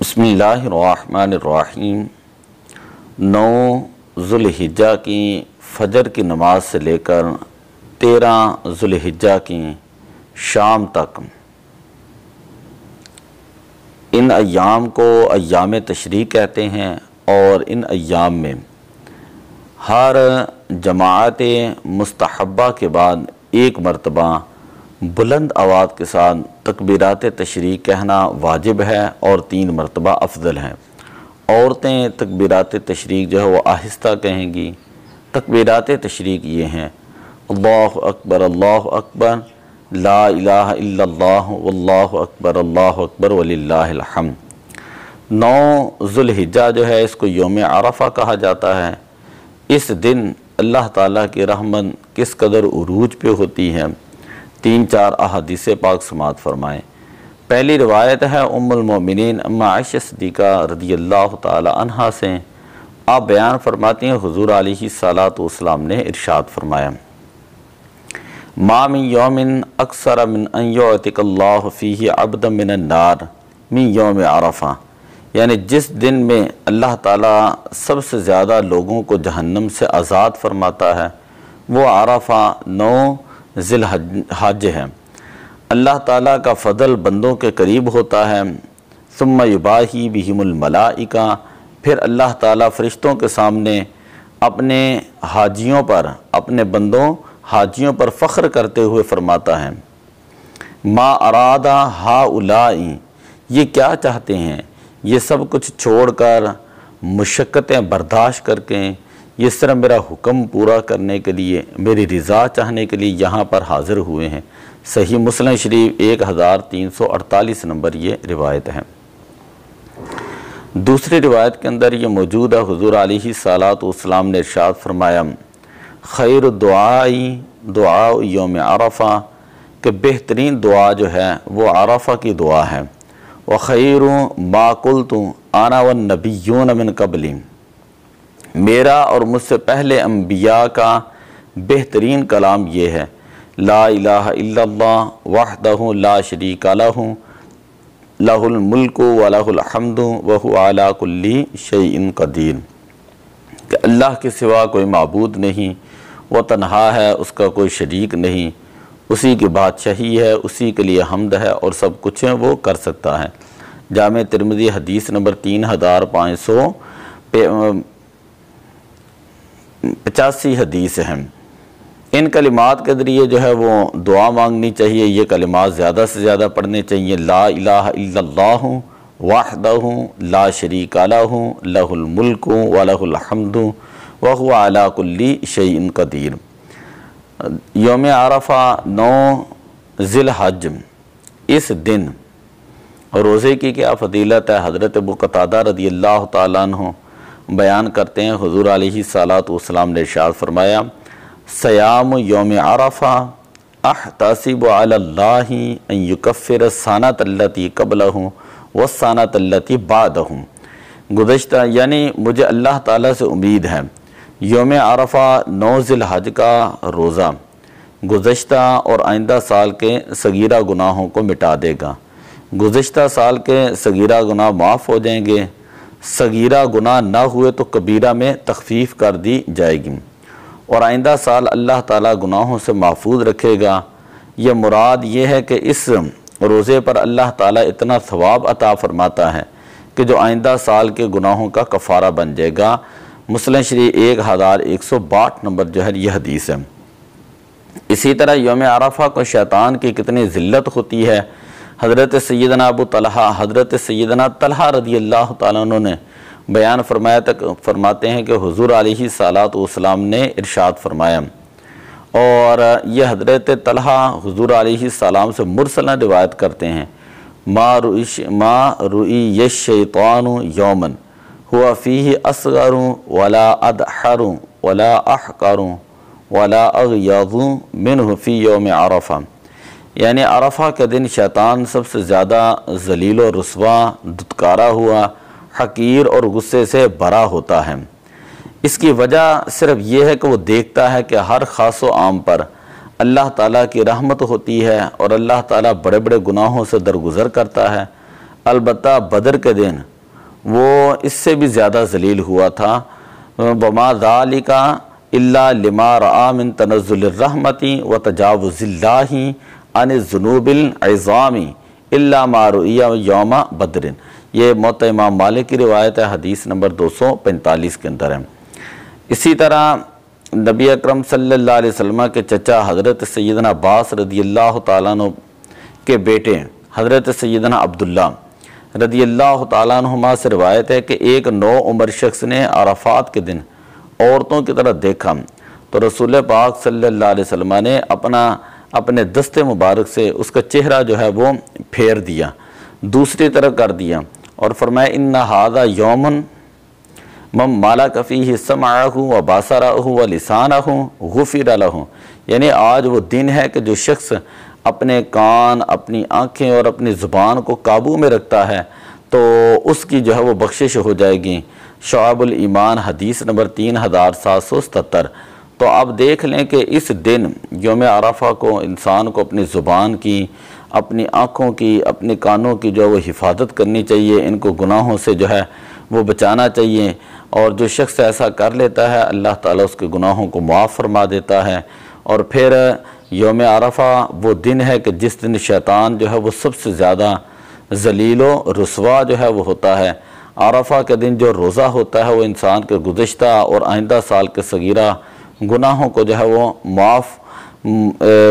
बिस्मिल्लाहिर्रहमानिर्रहीम। 9 ज़ुल्हिज्जा की फ़जर की नमाज से लेकर 13 ज़ुल्हिज्जा की शाम तक इन अय्याम को अय्याम तशरीक़ कहते हैं और इन अय्याम में हर जमाअत मुस्तहब्बा के बाद एक मरतबा बुलंद आवाज़ के साथ तकबीरात तशरीक़ कहना वाजिब है और 3 मरतबा अफजल है। औरतें तकबीरात तशरीक़ जो है वो आहिस्ता कहेंगी। तकबीरात तशरीक़ ये हैं: अल्लाहु अकबर, ला इलाहा इल्लल्लाह, वल्लाहु अकबर वलिल्लाहिल हम्द। 9 ज़ुल्हिज्जा जो है इसको यौम अरफा कहा जाता है। इस दिन अल्लाह ताला की रहमत किस कदर उरूज पे होती है, 3-4 अहादीस पाक समात फरमाएँ। पहली रिवायत है उम्मुल मोमिनीन अम्मा आयशा सिद्दीक़ा रज़ियल्लाहु ताला अन्हा से। आप बयान फरमाती हैं हुज़ूर अलैहिस्सलातु वस्सलाम ने इरशाद फरमाया, मा मिन यौमिन अक्सर मिन अन युअतिकल्लाहु फ़ीही अब्दन मिनन नार मिन यौम अरफा। यानी जिस दिन में अल्लाह ताला सबसे ज़्यादा लोगों को जहन्नम से आज़ाद फरमाता है वो अरफा 9 ज़िलहज है। अल्लाह ताला का फ़ज़ल बंदों के करीब होता है। सुम्मा युबाही बिहिमुल मलाइका, फिर अल्लाह ताला फ़रिश्तों के सामने अपने हाजियों पर, अपने बंदों हाजियों पर फ़ख्र करते हुए फरमाता है, मा अरादा हाउलाई, ये क्या चाहते हैं, ये सब कुछ छोड़कर मुशक्क़तें बर्दाश्त करके ये सिर्फ मेरा हुक्म पूरा करने के लिए, मेरी रज़ा चाहने के लिए यहाँ पर हाज़िर हुए हैं। सही मुस्लिम शरीफ 1348 नंबर ये रिवायत है। दूसरी रिवायत के अंदर ये मौजूद है, हुज़ूर अलैहिस्सलातु वस्सलाम ने इरशाद फरमाया, खैर दुआई दुआ यौम अरफा, कि बेहतरीन दुआ जो है वो अरफा की दुआ है। व खैरु मा कुल्तु आना वन नबिय्यून मिन क़ब्ली, मेरा और मुझसे पहले अम्बिया का बेहतरीन कलाम ये है, ला इलाहा इल्लल्लाह वहदहु ला शरीका लहु लहुल मुल्कु व लहुल हम्दु व हुवा अला कुल्ली शैइन क़दीर, कि अल्लाह के सिवा कोई माबूद नहीं, वह तन्हा है, उसका कोई शरीक नहीं, उसी की बादशाही है, उसी के लिए हम्द है और सब कुछ वो कर सकता है। जामे तिरमिज़ी हदीस नंबर 3585 हदीस हैं। इन कलिमात के ज़रिए जो है वो दुआ मांगनी चाहिए। ये कलिमात ज़्यादा से ज़्यादा पढ़ने चाहिए। ला इलाहा इल्लल्लाहु वहदहु ला शरीका लहु लहुल मुल्कु व लहुल हम्दु व हुवा अला कुल्ली शैइन क़दीर। यौम अरफा 9 ज़िलहज, इस दिन रोज़े की क्या फ़जीलत है। हज़रत अबू क़तादा रज़ियल्लाहु ताला अन्हु बयान करते हैं, हुज़ूर अलैहिस्सलातु वस्सलाम ने इरशाद फरमाया, सयाम यौम अरफा अहतसिबु अलल्लाहि अन युकफ़िर सनतल्लती क़ब्लहु वस्सनतल्लती बादहु। गुज़श्ता यानी मुझे अल्लाह ताला से उम्मीद है यौम अरफा 9 ज़िलहज का रोज़ा गुज़श्ता और आइंदा साल के सगीरा गुनाहों को मिटा देगा। गुज़श्ता साल के सगीरा गुनाह माफ़ हो जाएंगे, सगीरा गुनाह ना हुए तो कबीरा में तख़फ़ीफ़ कर दी जाएगी और आइंदा साल अल्लाह ताला गुनाहों से महफूज रखेगा। यह मुराद ये है कि इस रोज़े पर अल्लाह ताला इतना सवाब अता फ़रमाता है कि जो आइंदा साल के गुनाहों का कफ़ारा बन जाएगा। मुस्लिम शरीफ 1162 नंबर जो है यह हदीस है। इसी तरह यौम अरफा को शैतान की कितनी ज़िल्लत होती है। हज़रत सैयदना अबू तलहा, हज़रत सैयदना तलहा रज़ियल्लाहु ताला अन्हु ने बयान फरमाया तक फरमाते हैं कि हुज़ूर अलैहिस्सलातु वस्सलाम ने इरशाद फरमाया, और यह हज़रत तलहा हुज़ूर अलैहिस्सलाम से मुरसलन रिवायत करते हैं, मा रुई शैतानु यौमन हुआ फ़ीही असग़रु वला अदहरु वला अहक़रु वला अग़यज़ु मिन्हु फ़ी यौम अरफा। यानी अरफा के दिन शैतान सबसे ज़्यादा ज़लील और रुस्वा, दुत्कारा हुआ, हकीर और गुस्से से भरा होता है। इसकी वजह सिर्फ ये है कि वो देखता है कि हर ख़ास व आम पर अल्लाह ताला की रहमत होती है और अल्लाह ताला बड़े बड़े गुनाहों से दरगुज़र करता है। अलबत्ता बदर के दिन वो इससे भी ज़्यादा जलील हुआ था। बमा ज़ालिका इल्ला लिमा रआ मिन तनज़्ज़ुलिर रहमति व तजावुज़िल्लाहि अनिज़्ज़ुनूबिल इज़ामी इल्ला मा रुइया यौम बद्रिन। ये मौत इमाम मालिक की रिवायत है, हदीस नंबर 245 के अंदर है। इसी तरह नबी अकरम सल्लल्लाहु अलैहि वसल्लम के चचा हज़रत सैयदना अब्बास रदियल्लाहु ताला अन्हु के बेटे हज़रत सैयदना अब्दुल्ला रदियल्लाहु ताला अन्हुमा से रिवायत है कि एक नौ उम्र शख्स ने अराफात के दिन औरतों की तरफ देखा तो रसूल पाक सल्लल्लाहु अलैहि वसल्लम ने अपने दस्ते मुबारक से उसका चेहरा जो है वो फेर दिया, दूसरी तरफ कर दिया और फरमाया इन्ना हादा यौमन मम माला कफ़ी समाअहु व बासरहु व लिसानहु गुफ़िर लहु। यानी आज वो दिन है कि जो शख्स अपने कान, अपनी आँखें और अपनी ज़ुबान को काबू में रखता है तो उसकी जो है वो बख्शिश हो जाएगी। शुअबुल ईमान हदीस नंबर 3777। तो आप देख लें कि इस दिन यौम अरफा को इंसान को अपनी ज़ुबान की, अपनी आँखों की, अपने कानों की जो है वो हिफाजत करनी चाहिए, इनको गुनाहों से जो है वो बचाना चाहिए। और जो शख्स ऐसा कर लेता है अल्लाह ताला उसके गुनाहों को माफ़ फरमा देता है। और फिर यौम अरफा वो दिन है कि जिस दिन शैतान जो है वो सबसे ज़्यादा जलीलो रुसवा जो है वो होता है। अरफा के दिन जो रोज़ा होता है वो इंसान के गुज़श्ता और आइंदा साल के सगीरा गुनाहों को जो है वो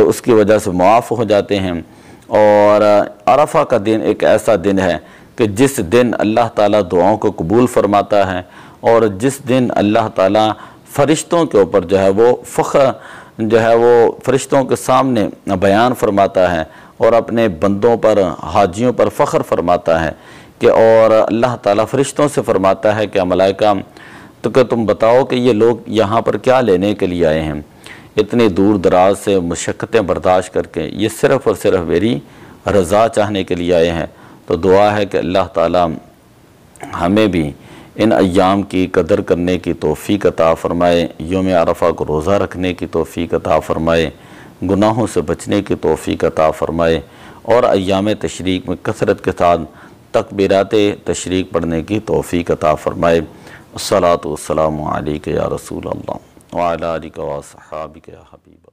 उसकी वजह से मुआफ़ हो जाते हैं। और अरफा का दिन एक ऐसा दिन है कि जिस दिन अल्लाह ताला दुआओं को कबूल फरमाता है और जिस दिन अल्लाह ताला फ़रिश्तों के ऊपर जो है वो फ़ख्र जो है वो फ़रिश्तों के सामने बयान फरमाता है और अपने बंदों पर, हाजियों पर फ़ख्र फरमाता है कि और अल्लाह ताला फ़रिश्तों से फरमाता है कि मलाइका तो क्या तुम बताओ कि ये लोग यहाँ पर क्या लेने के लिए आए हैं, इतनी दूर दराज से मुशक्क़तें बर्दाश्त करके ये सिर्फ़ और सिर्फ मेरी रज़ा चाहने के लिए आए हैं। तो दुआ है कि अल्लाह ताला हमें भी इन अय्याम की कदर करने की तौफ़ीक़ अता फ़रमाए, यौम अरफा को रोज़ा रखने की तौफ़ीक़ अता फ़रमाए, गुनाहों से बचने की तौफ़ीक़ अता फ़रमाए और अय्याम तशरीक़ में कसरत के साथ तकबीरात तशरीक़ पढ़ने की तौफ़ीक़ अता फ़रमाए। अस्सलातु वस्सलामु अलैका या रसूल अल्लाह व अला आलिका व अस्हाबिका या हबीब।